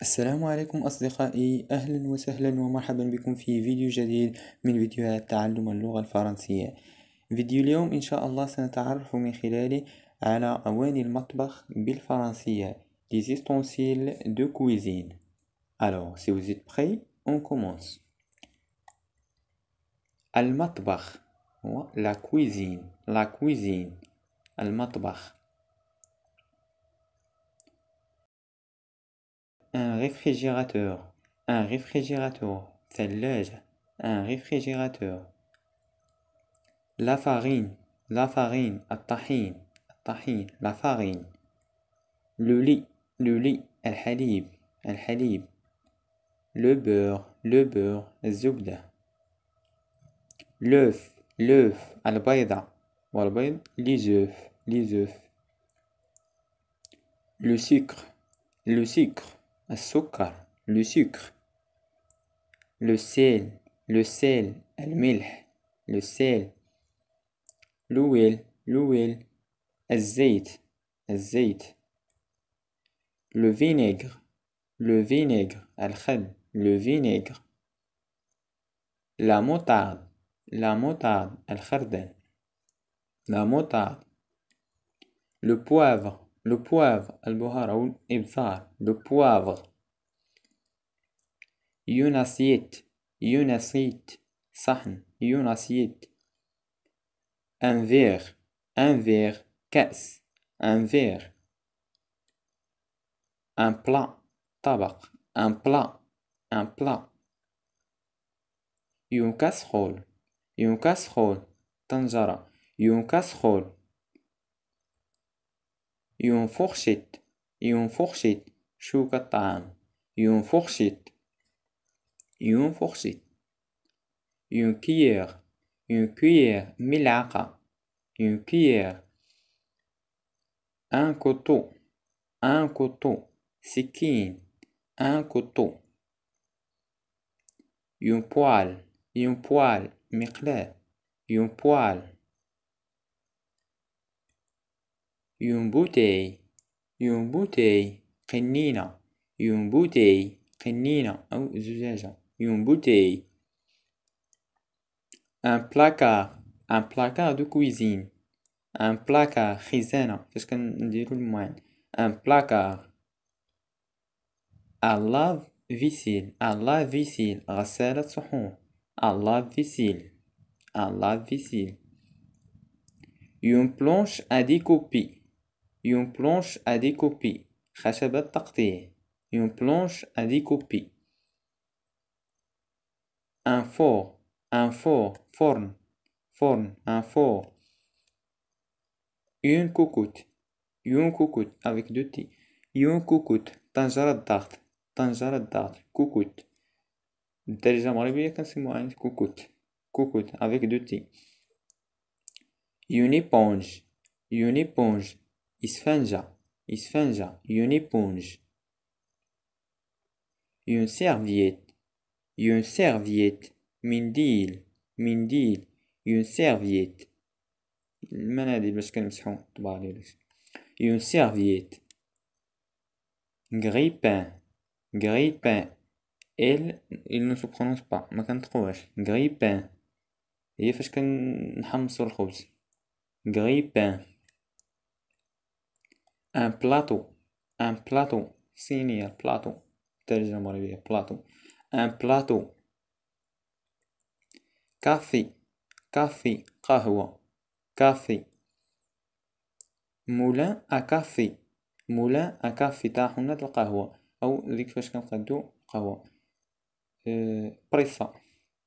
السلام عليكم أصدقائي، أهلا وسهلا ومرحبا بكم في فيديو جديد من فيديوهات تعلم اللغة الفرنسية. فيديو اليوم إن شاء الله سنتعرف من خلاله على أواني المطبخ بالفرنسية Les ustensiles de cuisine. Alors, si vous êtes prêts, on commence. المطبخ هو la cuisine. المطبخ. Un réfrigérateur. ثلاجة. Un réfrigérateur. La farine. الطحين. La farine. Le lit. الحليب. Le beurre. الزبدة. L'œuf. البيضة. والبيض les œufs. Le sucre. السكر. Le sucre. Le sel. الملح. Le sel. L'huile. الزيت. Le vinaigre. الخل. Le vinaigre. La moutarde. الخردل. La moutarde. Le poivre. البهار أو الإبصار. Le poivre. Une assiette. صحن. Une assiette. Un verre. كأس. Un verre. Un plat. طبق. Un plat. Une casserole. طنجرة. Une casserole. Une fourchette. شوكة الطعام. Une fourchette. Une cuillère. ملعقة. Une cuillère. Un couteau. سكين. Un couteau. Une poêle. مقلاة. Une poêle. Une bouteille. قنينة. Une bouteille. قنينة أو زجاجة. Une bouteille. Un placard de cuisine. Un placard. خزانة فاش كنديرو الماعن. Un placard. Un lave-vaisselle. غسالة صحون. Un lave-vaisselle. Une planche à découper. خشبة تقطيع. Une planche à découper. Un four. فرن. Un four. Une cocotte. avec deux T. Une cocotte. طنجرة ضغط. cocotte. بالدارجة المغربية كنسموها cocotte avec deux T. Une éponge. إسفنجة. Une éponge. Une serviette. منديل. Une serviette. المناديل باش كنمسحو طبالي. Une serviette. Grille-pain. il ne se prononce pas. ما كنطقوهاش. Grille-pain. هي فاش كنحمصو الخبز. Grille-pain. Un plateau. صينية. plateau. الترجمة المغربية. plateau. Un plateau. Café. قهوة. moulin à café. طاحونة القهوة أو ديك فاش كنقادو قهوة. بريصة.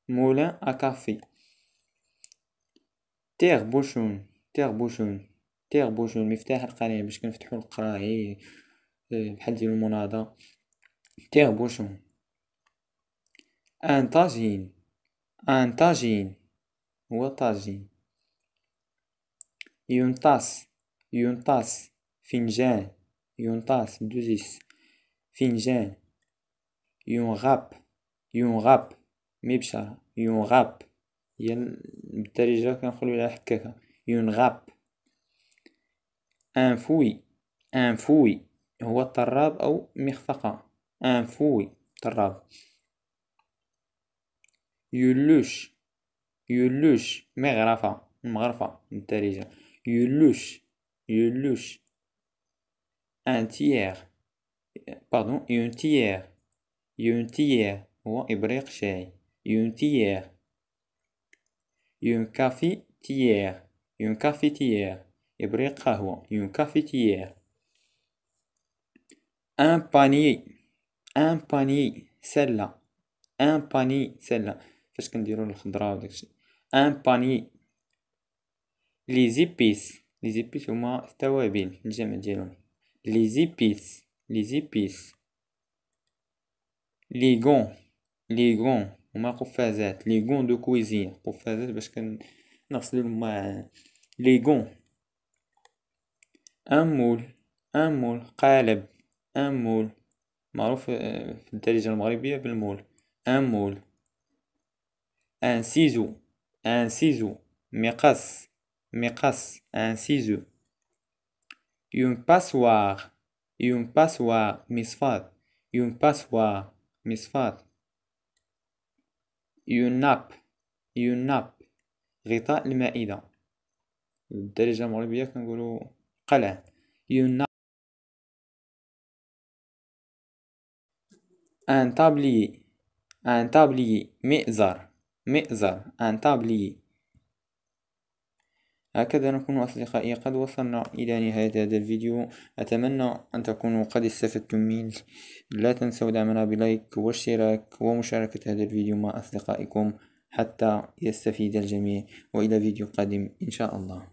moulin à café. tire-bouchon. مفتاح القناة باش كنفتحو القراعي بحال ديال المناضة. tire-bouchon. un tagine. هو طاجين. une tasse. فنجان. une tasse. فنجان. une râpe. مبشرة. une râpe. هي بالدارجة كنقولو لها حكاكة. une râpe. un fouet. هو الطراب أو مخفقة. ان فوي طراب. يلوش يلوش مغرفة مغرفة مترجة. يلوش يلوش. ان تيير باردون اون تيير. اون تيير هو إبريق شاي. اون تيير. اون كافي تيير. اون كافي تيير إبريق قهوة. اون كافي تيير. ان بانيي. ان بانيي سلة. ان باني سلة فاش كنديرو الخضرة وداكشي. ان باني. لي زيبيس. لي زيبيس هما التوابل الجمع ديالهم. لي زيبيس. لي زيبيس. لي غون. لي غون هما قفازات. لي غون دو كويزين قفازات باش كنغسلو الماء. لي غون. ان مول. ان مول قالب. ان مول معروف في الدارجة المغربية بالمول. ان مول. ان سيزو. ان سيزو مقص. مقص ان سيزو. اون باسوار. اون باسوار مصفاة. اون باسوار مصفاة. اون ناب. اون ناب غطاء المائدة. بالدارجة المغربية كنقولو قلع. اون ناب. ان تابليي. ان تابليي مئزر. مئزر ان تابليي. هكذا نكون أصدقائي قد وصلنا إلى نهاية هذا الفيديو. أتمنى أن تكونوا قد استفدتم منه. لا تنسوا دعمنا بلايك واشتراك ومشاركة هذا الفيديو مع أصدقائكم حتى يستفيد الجميع. وإلى فيديو قادم إن شاء الله.